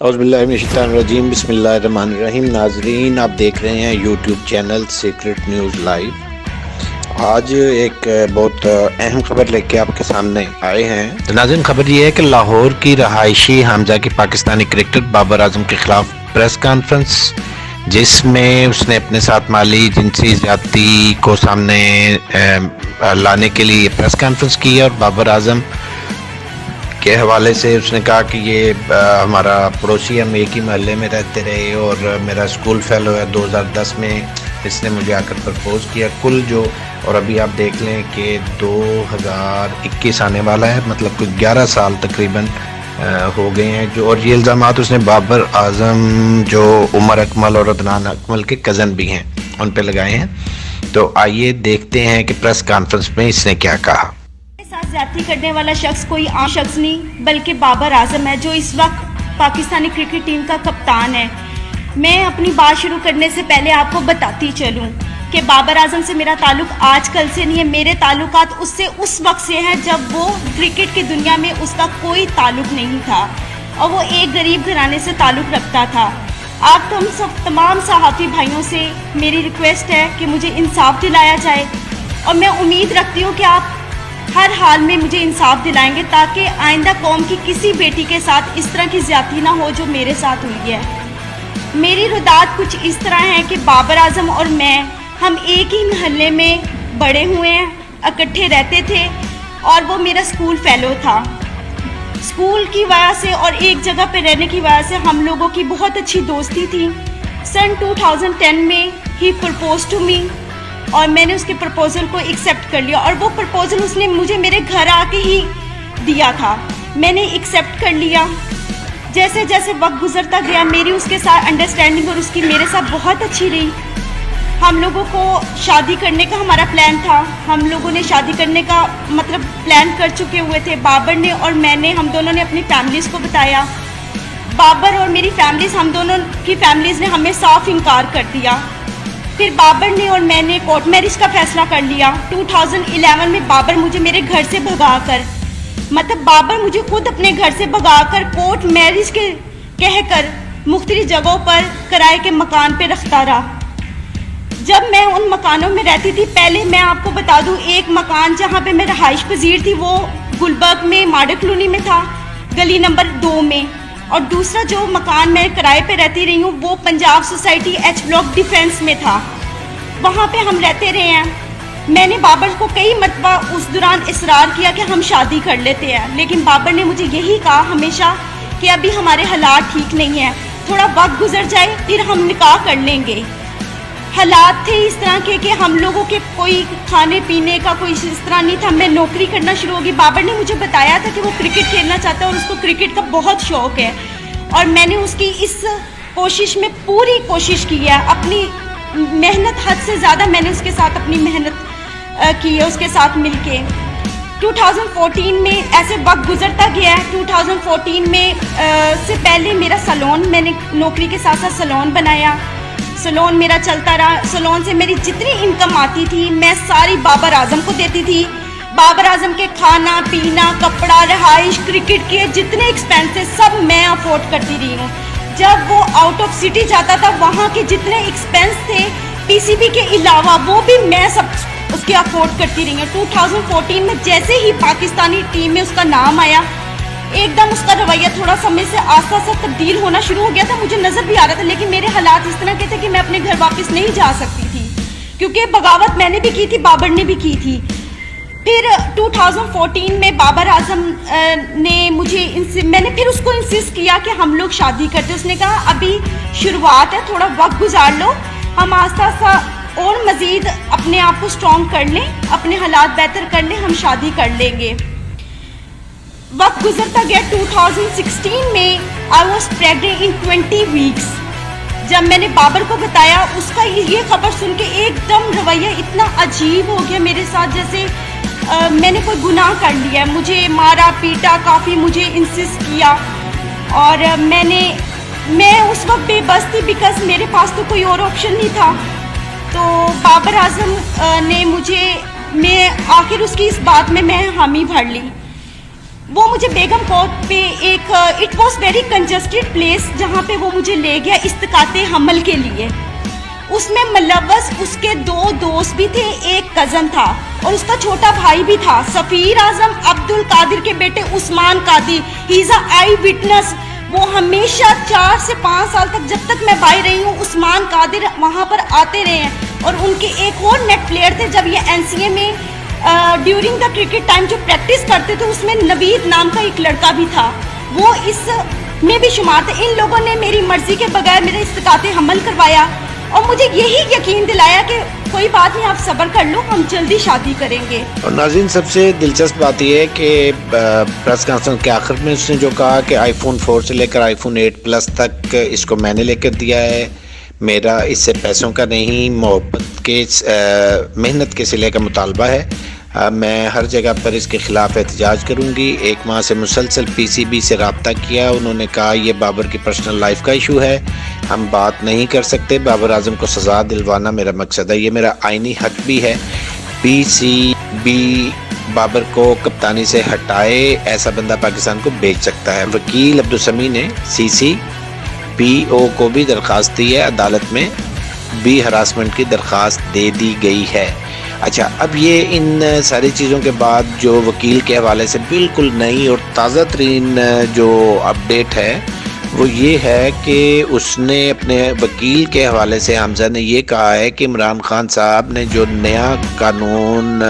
औज़ुबिल्लाहिमिनश्शैतानिर्रजीम बिस्मिल्लाहिर्रहमानिर्रहीम। नाजरीन, आप देख रहे हैं YouTube channel secret news live. आज एक बहुत अहम खबर लेके आपके सामने आए हैं। तो नाज़रीन, खबर ये है कि लाहौर की रहायशी हमजा की पाकिस्तानी क्रिकेटर बाबर आजम के खिलाफ प्रेस कॉन्फ्रेंस, जिसमें उसने अपने साथ माली जिनसी ज़्यादती को सामने लाने के लिए प्रेस कॉन्फ्रेंस की है। और बाबर आजम के हवाले से उसने कहा कि ये हमारा पड़ोसी, हम एक ही महल्ले में रहते रहे और मेरा स्कूल फेलो है। 2010 में इसने मुझे आकर प्रपोज किया। कुल जो, और अभी आप देख लें कि 2021 आने वाला है, मतलब कुछ 11 साल तकरीबन हो गए हैं जो। और ये इल्ज़ामात उसने बाबर आजम जो उमर अकमल और अदनान अकमल के कज़न भी हैं उन पे लगाए हैं। तो आइए देखते हैं कि प्रेस कॉन्फ्रेंस में इसने क्या कहा। ज्यादती करने वाला शख्स कोई आम शख्स नहीं बल्कि बाबर आजम है, जो इस वक्त पाकिस्तानी क्रिकेट टीम का कप्तान है। मैं अपनी बात शुरू करने से पहले आपको बताती चलूं कि बाबर आजम से मेरा ताल्लुक आज कल से नहीं है। मेरे ताल्लुकात उससे उस वक्त से हैं जब वो क्रिकेट की दुनिया में उसका कोई ताल्लुक नहीं था और वो एक गरीब घराने से ताल्लुक रखता था। आप तुम सब तमाम सहाफ़ी भाइयों से मेरी रिक्वेस्ट है कि मुझे इंसाफ दिलाया जाए और मैं उम्मीद रखती हूँ कि आप हर हाल में मुझे इंसाफ दिलाएंगे ताकि आइंदा कौम की किसी बेटी के साथ इस तरह की ज़्यादती ना हो जो मेरे साथ हुई है। मेरी रुदात कुछ इस तरह है कि बाबर आजम और मैं, हम एक ही महल्ले में बड़े हुए हैं, इकट्ठे रहते थे और वो मेरा स्कूल फेलो था। स्कूल की वजह से और एक जगह पे रहने की वजह से हम लोगों की बहुत अच्छी दोस्ती थी। सन 2010 में ही प्रपोज टू मी और मैंने उसके प्रपोज़ल को एक्सेप्ट कर लिया और वो प्रपोज़ल उसने मुझे मेरे घर आके ही दिया था। मैंने एक्सेप्ट कर लिया। जैसे जैसे वक्त गुजरता गया मेरी उसके साथ अंडरस्टैंडिंग और उसकी मेरे साथ बहुत अच्छी रही। हम लोगों को शादी करने का हमारा प्लान था। हम लोगों ने शादी करने का मतलब प्लान कर चुके हुए थे। बाबर ने और मैंने, हम दोनों ने अपनी फैमिलीज़ को बताया। बाबर और मेरी फैमिलीज़, हम दोनों की फैमिलीज़ ने हमें साफ इनकार कर दिया। फिर बाबर ने और मैंने कोर्ट मैरिज का फैसला कर लिया। 2011 में बाबर मुझे मेरे घर से भगाकर, मतलब बाबर मुझे खुद अपने घर से भगाकर कोर्ट मैरिज के कहकर मुख्तलिफ जगहों पर किराए के मकान पे रखता रहा। जब मैं उन मकानों में रहती थी, पहले मैं आपको बता दूं, एक मकान जहाँ पे मैं रहाइश पजीर थी वो गुलबर्ग में मॉडल कॉलोनी में था, गली नंबर 2 में। और दूसरा जो मकान मैं किराए पे रहती रही हूँ वो Punjab society H block defence में था। वहाँ पे हम रहते रहे हैं। मैंने बाबर को कई मरतबा उस दौरान इसरार किया कि हम शादी कर लेते हैं, लेकिन बाबर ने मुझे यही कहा हमेशा कि अभी हमारे हालात ठीक नहीं है, थोड़ा वक्त गुजर जाए फिर हम निकाह कर लेंगे। हालात थे इस तरह के कि हम लोगों के कोई खाने पीने का कोई इस तरह नहीं था। मैं नौकरी करना शुरू होगी। बाबर ने मुझे बताया था कि वो क्रिकेट खेलना चाहता है और उसको क्रिकेट का बहुत शौक़ है और मैंने उसकी इस कोशिश में पूरी कोशिश की है। अपनी मेहनत हद से ज़्यादा मैंने उसके साथ अपनी मेहनत की है, उसके साथ मिलके। 2014 में ऐसे वक्त गुजरता गया है। 2014 में से पहले मेरा सैलून, मैंने नौकरी के साथ साथ सैलून बनाया। सैलून मेरा चलता रहा। सैलून से मेरी जितनी इनकम आती थी मैं सारी बाबर आजम को देती थी। बाबर आजम के खाना पीना, कपड़ा, रहाइश, क्रिकेट के जितने एक्सपेंसेस सब मैं अफोर्ड करती रही हूँ। जब वो आउट ऑफ सिटी जाता था वहाँ के जितने एक्सपेंस थे पीसीबी के अलावा वो भी मैं सब उसके अफोर्ड करती रही हूँ। 2014 में जैसे ही पाकिस्तानी टीम में उसका नाम आया, एकदम उसका रवैया थोड़ा समय से आस्ता आस्ता तब्दील होना शुरू हो गया था। मुझे नज़र भी आ रहा था, लेकिन मेरे हालात इस तरह के थे कि मैं अपने घर वापस नहीं जा सकती थी क्योंकि बगावत मैंने भी की थी, बाबर ने भी की थी। फिर 2014 में बाबर आजम ने मैंने फिर उसको इंसिस्ट किया कि हम लोग शादी करते। उसने कहा अभी शुरुआत है, थोड़ा वक्त गुजार लो, हम आस्ता आस्ता और मज़ीद अपने आप को स्ट्रॉन्ग कर लें, अपने हालात बेहतर कर लें, हम शादी कर लेंगे। वक्त गुजरता गया। 2016 में I was pregnant in 20 weeks. जब मैंने बाबर को बताया, उसका ये खबर सुन के एकदम रवैया इतना अजीब हो गया मेरे साथ, जैसे मैंने कोई गुनाह कर लिया है। मुझे मारा पीटा, काफ़ी मुझे इंसिस्ट किया और मैं उस वक्त बेबस थी बिकॉज मेरे पास तो कोई और ऑप्शन नहीं था। तो बाबर आजम ने मुझे मैं आखिर उसकी इस बात में मैं हामी भर ली। वो मुझे बेगम कोर्ट पे एक it was very congested place जहाँ पे वो मुझे ले गया इस्तिकाते हमल के लिए। उसमें मुलव्वस उसके 2 दोस्त भी थे, एक कज़न था और उसका छोटा भाई भी था, सफ़ीर आज़म अब्दुल कादिर के बेटे Usman Qadir. He is a eyewitness. वो हमेशा 4 से 5 साल तक, जब तक मैं बाहर रही हूँ, उस्मान कादिर वहाँ पर आते रहे हैं। और उनके एक और नेट प्लेयर थे, जब ये NCA में ड्यूरिंग द क्रिकेट टाइम जो प्रैक्टिस करते थे, उसमें नवीद नाम का एक लड़का भी था, वो इस में भी शुमार थे। इन लोगों ने मेरी मर्ज़ी के बगैर मेरा इस्तिकाते हमल करवाया और मुझे यही यकीन दिलाया कि कोई बात नहीं, आप सब्र कर लो, हम जल्दी शादी करेंगे। और नाज़रीन, सबसे दिलचस्प बात यह है कि प्रेस कॉन्फ्रेंस के आखिर में उसने जो कहा कि iPhone 4 से लेकर iPhone 8 Plus तक इसको मैंने लेकर दिया है, मेरा इससे पैसों का नहीं, मोहब्बत के मेहनत के सिले का मुतालबा है। मैं हर जगह पर इसके ख़िलाफ़ एहतजाज करूँगी। 1 माह से मुसलसल PCB से रब्ता किया। उन्होंने कहा ये बाबर की पर्सनल लाइफ का इशू है, हम बात नहीं कर सकते। बाबर आज़म को सज़ा दिलवाना मेरा मकसद है, ये मेरा आइनी हक भी है। PCB बाबर को कप्तानी से हटाए, ऐसा बंदा पाकिस्तान को बेच सकता है। वकील अब्दुल समी ने CCPO को भी दरख्वास्त दी है, अदालत में भी हरासमेंट की दरख्वास्त दे दी गई है। अच्छा, अब ये इन सारी चीज़ों के बाद जो वकील के हवाले से बिल्कुल नई और ताज़ा तरीन जो अपडेट है वो ये है कि उसने अपने वकील के हवाले से हमजा ने ये कहा है कि इमरान खान साहब ने जो नया कानून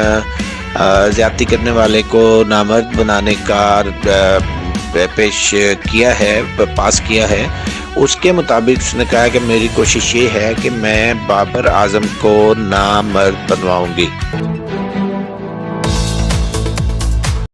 ज़्यादती करने वाले को नामर्द बनाने का पेश किया है, पास किया है, उसके मुताबिक उसने कहा कि मेरी कोशिश ये है कि मैं बाबर आज़म को नामर्द बनवाऊंगी।